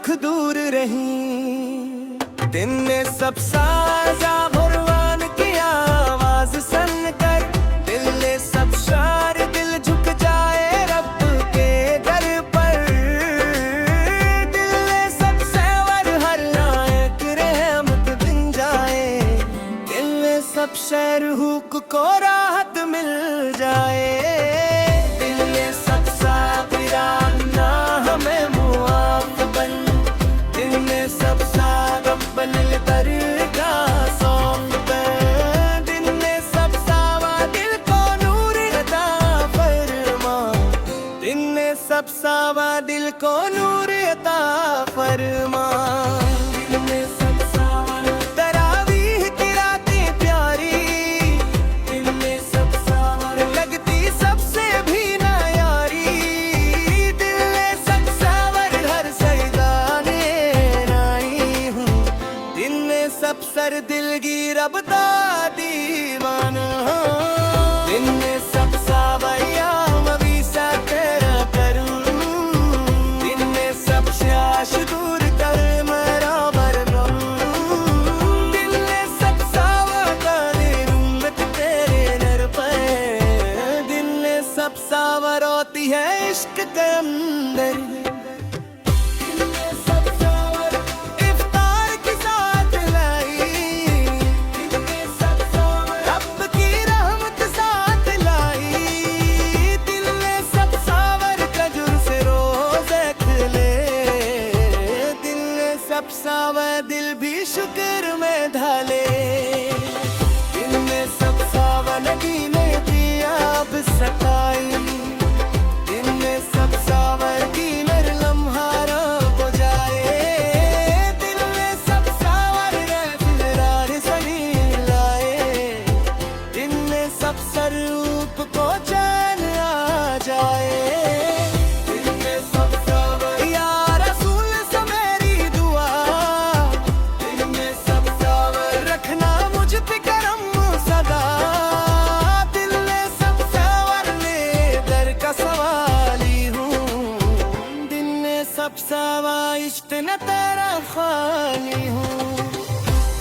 दुख दूर रही। दिन में सब साजा भरवान की आवाज सुन कर, दिल ने सब शार दिल झुक जाए रब के दर पर। दिल ने सब सवर हर नायक रहमत बिन जाए, दिल ने सब शहर हुक को राहत मिल जाए। दिल ने सब साबिराना हमें मुआफ बन, दिल ने सब सागबल दरगा सौंप कर। दिल ने सब सावा दिल को नूर अता फरमा, दिल ने सब सावा दिल को नूर अता फरमा। दिल ने सब सावा तरावीह की रातें प्यारी, दिल ने सब सावा लगती सबसे भी ना यारी। दिल ने सब सावर हर सजदाने राई हूँ, दिल ने सब सर दिलगीर अब दा दीवाना। दिल ने सब सावया मवीसा तेरा करूं, दिल ने सब शाश दूर कर मेरा बरगम। दिल ने सब सावा कादिर उम्मत तेरे नर पे, दिल ने सब सावर होती है इश्क के अंदर। दिल ने सब सावर इफ्तार के साथ लाई, दिल ने सब सावर रब की रहमत साथ लाई। दिल ने सब सावर कजुर से रोज़े खिले, दिल ने सब सावर दिल भी शुक्र में ढाले। दिल ने सब सावर नगीने दिया अब सताई, दिल ने सब सावर की मेरे लम्हारा हो जाए। दिल ने सब सावर रहफिरार सनी लाए, दिल ने सब सरूप को चैन आ जाए। दिल ने सब सावर या रसूल से मेरी दुआ, दिल ने सब सावर रखना मुझ पे करम सदा। दिल ने सब सावर ले दर का सवाली हूँ, दिल ने सब सावा इश्क न तेरा खाली हूँ।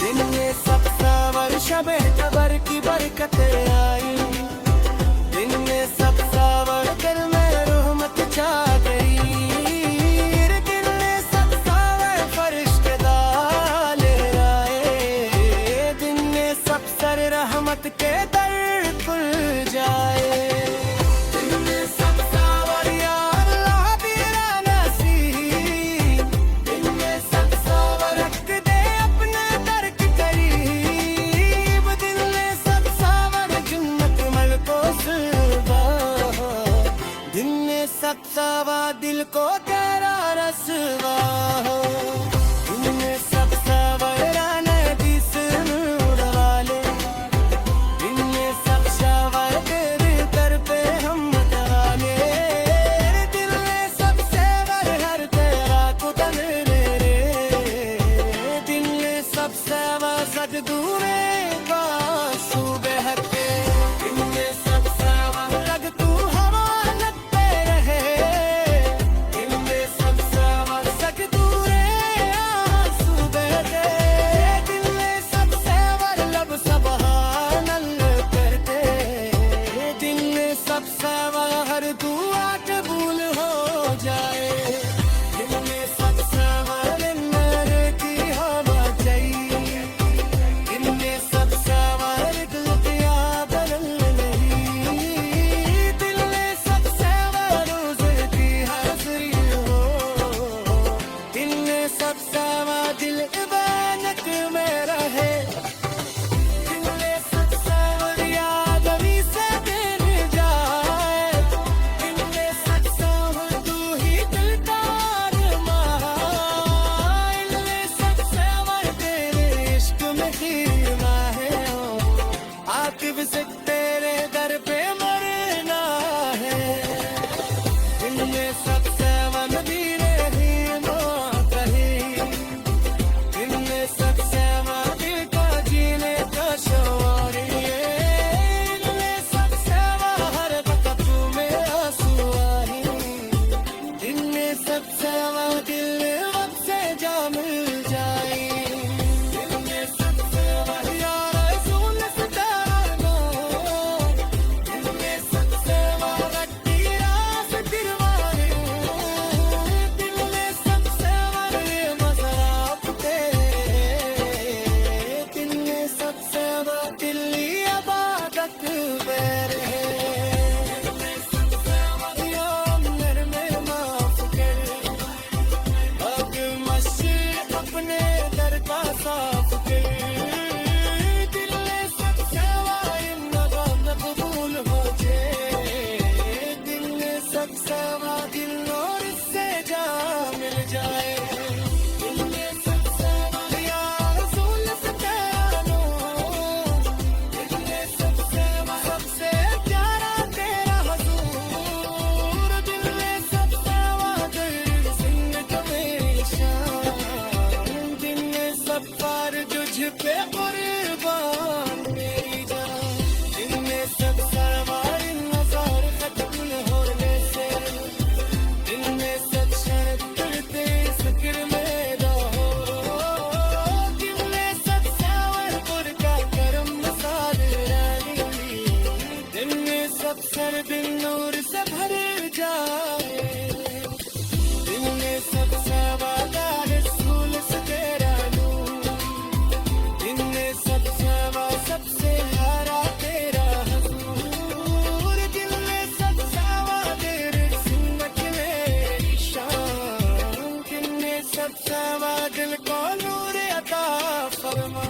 दिल ने सब सावर शबे कबर की बरकतें आई, दिल ने सब सावर दिल में रहमत छा गई। दिल ने सब सावर फरिश्ते डाले आए, दिल ने सब सर रहमत के दर खुल जाए। दिल ने सब सावर या अल्लाह तेरा नसीब, दिल ने सब सावर रख दे अपने दर के करीब। दिल ने सब सावर जन्नत जा मिल जाए। दिल में सबसे बढ़िया रसूल सितारा नो, दिल में सबसे वरट्टी रास दिलवारे, दिल में सबसे वरे मज़ाक तेरे, दिल में सबसे दिली इबादत मेरे। अपने दर का साफ के दिल में सबसे मकबूल हो जाए। दिल में सबसे दिल और इससे जा मिल जाए। दिल में सबसे या रसूल से प्यारो, दिल में सबसे प्यारा तेरा हुजूर, दिल में सबसे दिल सिंह का मेरी शान, दिल में सब पार तुझ पे कुर्बान मेरी जान। दिल में सब सरवार नज़ार खत्म होने से, दिल में सब शर्त करते फिक्र में रहो, दिल में सब सावर का करम मसाल रानी, दिल में सब सर दिल नूर से भर जाए। दिल में सब वादा रसूल से तेरा नूर, दिल में सबसे हरा तेरा हुजूर, दिल में सबसे तेरे सिमत मेरी शान, दिल में सबसे दिल को नूर अता फरमा।